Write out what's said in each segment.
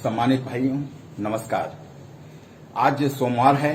सम्मानित भाइयों, नमस्कार। आज सोमवार है।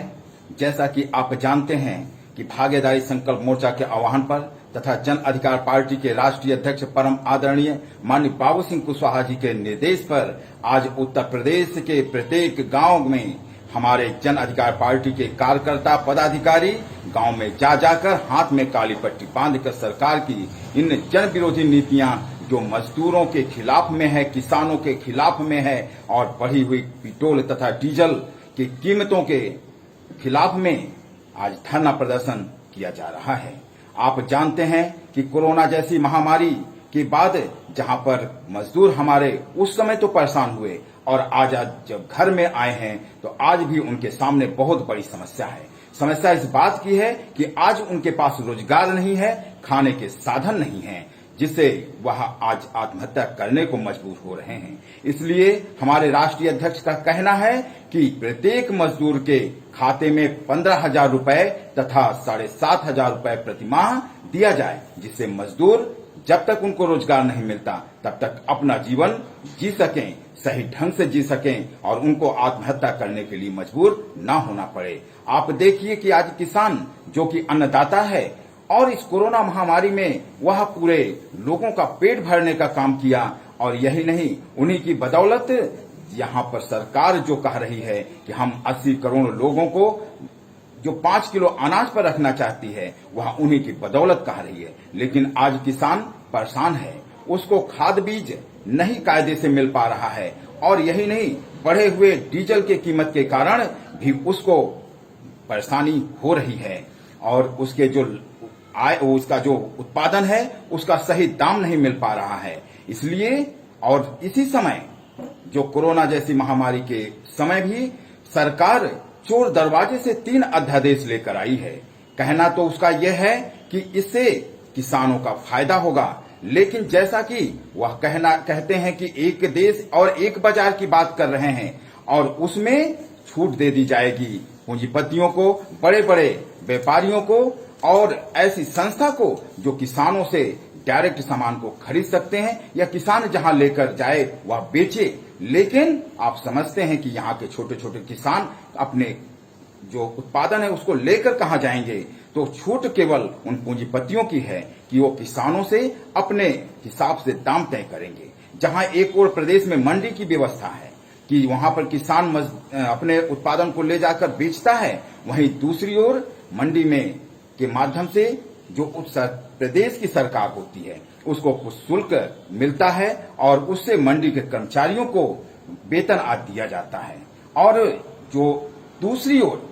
जैसा कि आप जानते हैं कि भागीदारी संकल्प मोर्चा के आह्वान पर तथा जन अधिकार पार्टी के राष्ट्रीय अध्यक्ष परम आदरणीय माननीय बाबू सिंह कुशवाहा जी के निर्देश पर आज उत्तर प्रदेश के प्रत्येक गांव में हमारे जन अधिकार पार्टी के कार्यकर्ता पदाधिकारी गांव में जा जाकर हाथ में काली पट्टी बांधकर सरकार की इन जन विरोधी नीतियां जो मजदूरों के खिलाफ में है, किसानों के खिलाफ में है और बढ़ी हुई पेट्रोल तथा डीजल की कीमतों के खिलाफ में आज धरना प्रदर्शन किया जा रहा है। आप जानते हैं कि कोरोना जैसी महामारी के बाद जहां पर मजदूर हमारे उस समय तो परेशान हुए और आज जब घर में आए हैं तो आज भी उनके सामने बहुत बड़ी समस्या है। समस्या इस बात की है कि आज उनके पास रोजगार नहीं है, खाने के साधन नहीं है, जिससे वह आज आत्महत्या करने को मजबूर हो रहे हैं। इसलिए हमारे राष्ट्रीय अध्यक्ष का कहना है कि प्रत्येक मजदूर के खाते में 15,000 रुपए तथा 7,500 रुपए प्रति माह दिया जाए, जिससे मजदूर जब तक उनको रोजगार नहीं मिलता तब तक अपना जीवन जी सकें, सही ढंग से जी सकें और उनको आत्महत्या करने के लिए मजबूर न होना पड़े। आप देखिए कि आज किसान जो कि अन्नदाता है और इस कोरोना महामारी में वह पूरे लोगों का पेट भरने का काम किया और यही नहीं, उन्हीं की बदौलत यहाँ पर सरकार जो कह रही है कि हम 80 करोड़ लोगों को जो 5 किलो अनाज पर रखना चाहती है वह उन्हीं की बदौलत कह रही है। लेकिन आज किसान परेशान है, उसको खाद बीज नहीं कायदे से मिल पा रहा है और यही नहीं, बढ़े हुए डीजल के कीमत के कारण भी उसको परेशानी हो रही है और उसके जो उसका जो उत्पादन है उसका सही दाम नहीं मिल पा रहा है। इसलिए और इसी समय जो कोरोना जैसी महामारी के समय भी सरकार चोर दरवाजे से 3 अध्यादेश लेकर आई है। कहना तो उसका यह है कि इससे किसानों का फायदा होगा, लेकिन जैसा कि वह कहते हैं कि एक देश और एक बाजार की बात कर रहे हैं और उसमें छूट दे दी जाएगी पूंजीपतियों को, बड़े बड़े व्यापारियों को और ऐसी संस्था को जो किसानों से डायरेक्ट सामान को खरीद सकते हैं या किसान जहां लेकर जाए वह बेचे। लेकिन आप समझते हैं कि यहाँ के छोटे छोटे किसान अपने जो उत्पादन है उसको लेकर कहां जाएंगे, तो छूट केवल उन पूंजीपतियों की है कि वो किसानों से अपने हिसाब से दाम तय करेंगे। जहां एक और प्रदेश में मंडी की व्यवस्था है कि वहां पर किसान अपने उत्पादन को ले जाकर बेचता है, वहीं दूसरी ओर मंडी में के माध्यम से जो उस प्रदेश की सरकार होती है उसको कुछ शुल्क मिलता है और उससे मंडी के कर्मचारियों को वेतन आदि दिया जाता है और जो दूसरी ओर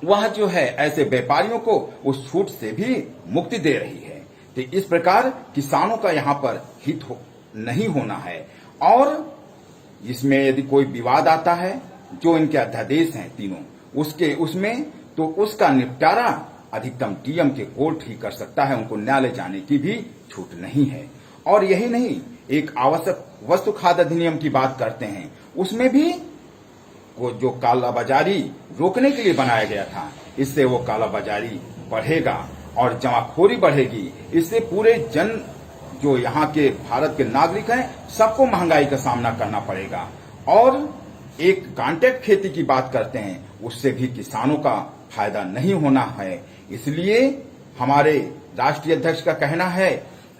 वह जो है ऐसे व्यापारियों को उस छूट से भी मुक्ति दे रही है। तो इस प्रकार किसानों का यहाँ पर हित नहीं होना है और इसमें यदि कोई विवाद आता है जो इनके अध्यादेश हैं तीनों उसमें तो उसका निपटारा अधिकतम डीएम के कोर्ट ही कर सकता है, उनको न्यायालय जाने की भी छूट नहीं है। और यही नहीं, एक आवश्यक वस्तु खाद्य अधिनियम की बात करते हैं, उसमें भी वो जो कालाबाजारी रोकने के लिए बनाया गया था, इससे वो कालाबाजारी बढ़ेगा और जमाखोरी बढ़ेगी। इससे पूरे जो यहाँ के भारत के नागरिक हैं सबको महंगाई का सामना करना पड़ेगा। और एक कॉन्ट्रैक्ट खेती की बात करते हैं, उससे भी किसानों का फायदा नहीं होना है। इसलिए हमारे राष्ट्रीय अध्यक्ष का कहना है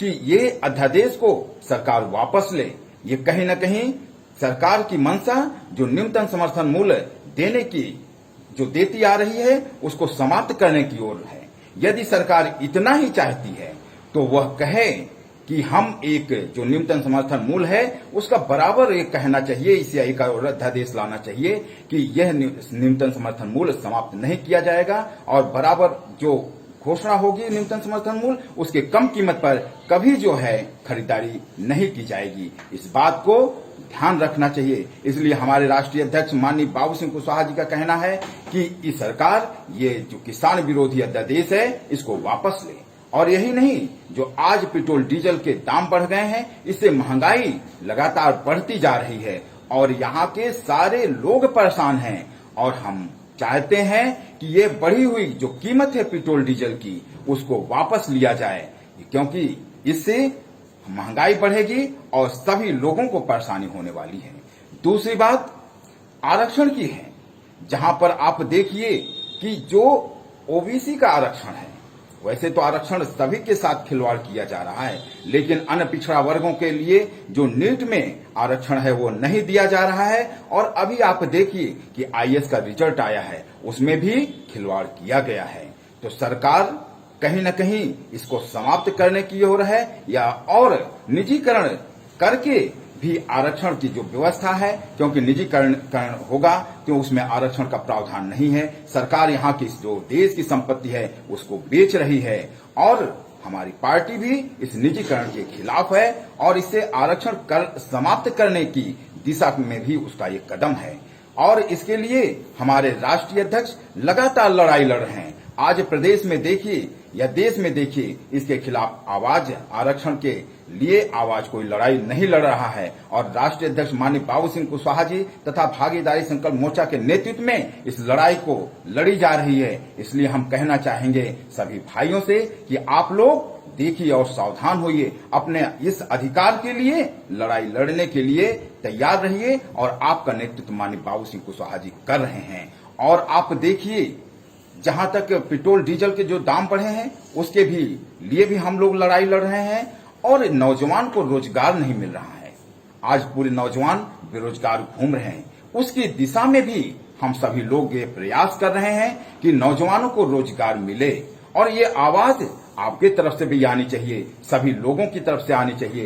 कि ये अध्यादेश को सरकार वापस ले। ये कहीं न कहीं सरकार की मंशा जो न्यूनतम समर्थन मूल्य देने की जो देती आ रही है उसको समाप्त करने की ओर है। यदि सरकार इतना ही चाहती है तो वह कहे कि हम एक जो न्यूनतम समर्थन मूल्य है उसका बराबर एक कहना चाहिए, इसे एक और अध्यादेश लाना चाहिए कि यह न्यूनतम समर्थन मूल्य समाप्त नहीं किया जाएगा और बराबर जो घोषणा होगी न्यूनतम समर्थन मूल्य उसके कम कीमत पर कभी जो है खरीदारी नहीं की जाएगी। इस बात को ध्यान रखना चाहिए। इसलिए हमारे राष्ट्रीय अध्यक्ष माननीय बाबू सिंह कुशवाहा जी का कहना है कि इस सरकार ये जो किसान विरोधी अध्यादेश है इसको वापस ले। और यही नहीं, जो आज पेट्रोल डीजल के दाम बढ़ गए हैं इससे महंगाई लगातार बढ़ती जा रही है और यहाँ के सारे लोग परेशान हैं और हम चाहते हैं कि ये बढ़ी हुई जो कीमत है पेट्रोल डीजल की उसको वापस लिया जाए, क्योंकि इससे महंगाई बढ़ेगी और सभी लोगों को परेशानी होने वाली है। दूसरी बात आरक्षण की है, जहां पर आप देखिए कि जो ओबीसी का आरक्षण है, वैसे तो आरक्षण सभी के साथ खिलवाड़ किया जा रहा है, लेकिन अन्य पिछड़ा वर्गों के लिए जो नीट में आरक्षण है वो नहीं दिया जा रहा है। और अभी आप देखिए कि आईएएस का रिजल्ट आया है, उसमें भी खिलवाड़ किया गया है। तो सरकार कहीं न कहीं इसको समाप्त करने की ओर है या और निजीकरण करके भी आरक्षण की जो व्यवस्था है, क्योंकि निजीकरण होगा तो उसमें आरक्षण का प्रावधान नहीं है। सरकार यहाँ की जो देश की संपत्ति है उसको बेच रही है और हमारी पार्टी भी इस निजीकरण के खिलाफ है और इसे आरक्षण समाप्त करने की दिशा में भी उसका एक कदम है। और इसके लिए हमारे राष्ट्रीय अध्यक्ष लगातार लड़ाई लड़ रहे हैं। आज प्रदेश में देखिए या देश में देखिए, इसके खिलाफ आवाज, आरक्षण के लिए आवाज कोई लड़ाई नहीं लड़ रहा है। और राष्ट्रीय अध्यक्ष माननीय बाबू सिंह कुशवाहा जी तथा भागीदारी संकल्प मोर्चा के नेतृत्व में इस लड़ाई को लड़ी जा रही है। इसलिए हम कहना चाहेंगे सभी भाइयों से कि आप लोग देखिए और सावधान होइए, अपने इस अधिकार के लिए लड़ाई लड़ने के लिए तैयार रहिए और आपका नेतृत्व माननीय बाबू सिंह कुशवाहा जी कर रहे हैं। और आप देखिए जहां तक पेट्रोल डीजल के जो दाम बढ़े हैं उसके भी लिए भी हम लोग लड़ाई लड़ रहे हैं और नौजवान को रोजगार नहीं मिल रहा है। आज पूरे नौजवान बेरोजगार घूम रहे हैं, उसकी दिशा में भी हम सभी लोग ये प्रयास कर रहे हैं कि नौजवानों को रोजगार मिले। और ये आवाज आपके तरफ से भी आनी चाहिए, सभी लोगों की तरफ से आनी चाहिए,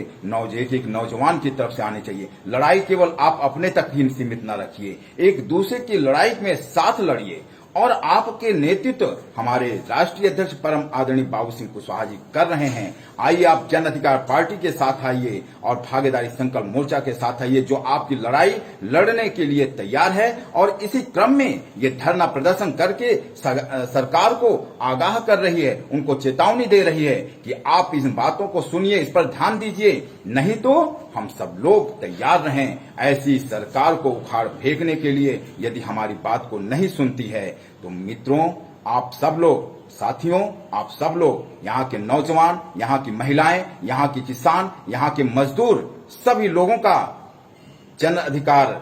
एक नौजवान की तरफ से आनी चाहिए। लड़ाई केवल आप अपने तक ही सीमित न रखिए, एक दूसरे की लड़ाई में साथ लड़िए। और आपके नेतृत्व हमारे राष्ट्रीय अध्यक्ष परम आदरणीय बाबू सिंह कुशवाहा जी कर रहे हैं। आइए आप जन अधिकार पार्टी के साथ आइए और भागीदारी संकल्प मोर्चा के साथ आइए, जो आपकी लड़ाई लड़ने के लिए तैयार है। और इसी क्रम में ये धरना प्रदर्शन करके सरकार को आगाह कर रही है, उनको चेतावनी दे रही है कि आप इन बातों को सुनिए, इस पर ध्यान दीजिए, नहीं तो हम सब लोग तैयार रहें ऐसी सरकार को उखाड़ फेंकने के लिए यदि हमारी बात को नहीं सुनती है। तो मित्रों, आप सब लोग, साथियों, आप सब लोग, यहाँ के नौजवान, यहाँ की महिलाएं, यहाँ के किसान, यहाँ के मजदूर, सभी लोगों का जन अधिकार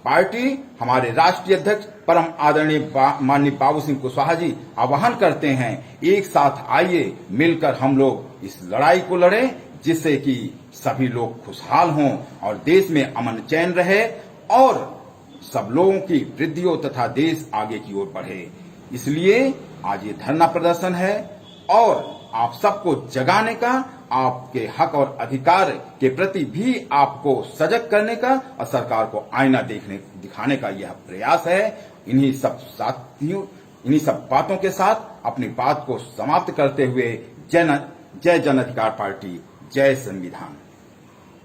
पार्टी हमारे राष्ट्रीय अध्यक्ष परम आदरणीय माननीय बाबू सिंह कुशवाहा जी आह्वान करते हैं, एक साथ आइए, मिलकर हम लोग इस लड़ाई को लड़ें, जिससे कि सभी लोग खुशहाल हों और देश में अमन चैन रहे और सब लोगों की वृद्धि हो तथा देश आगे की ओर बढ़े। इसलिए आज ये धरना प्रदर्शन है और आप सबको जगाने का, आपके हक और अधिकार के प्रति भी आपको सजग करने का और सरकार को आईना दिखाने का यह प्रयास है। इन्हीं सब साथियों, इन्हीं सब बातों के साथ अपनी बात को समाप्त करते हुए जय जन अधिकार पार्टी, जय संविधान।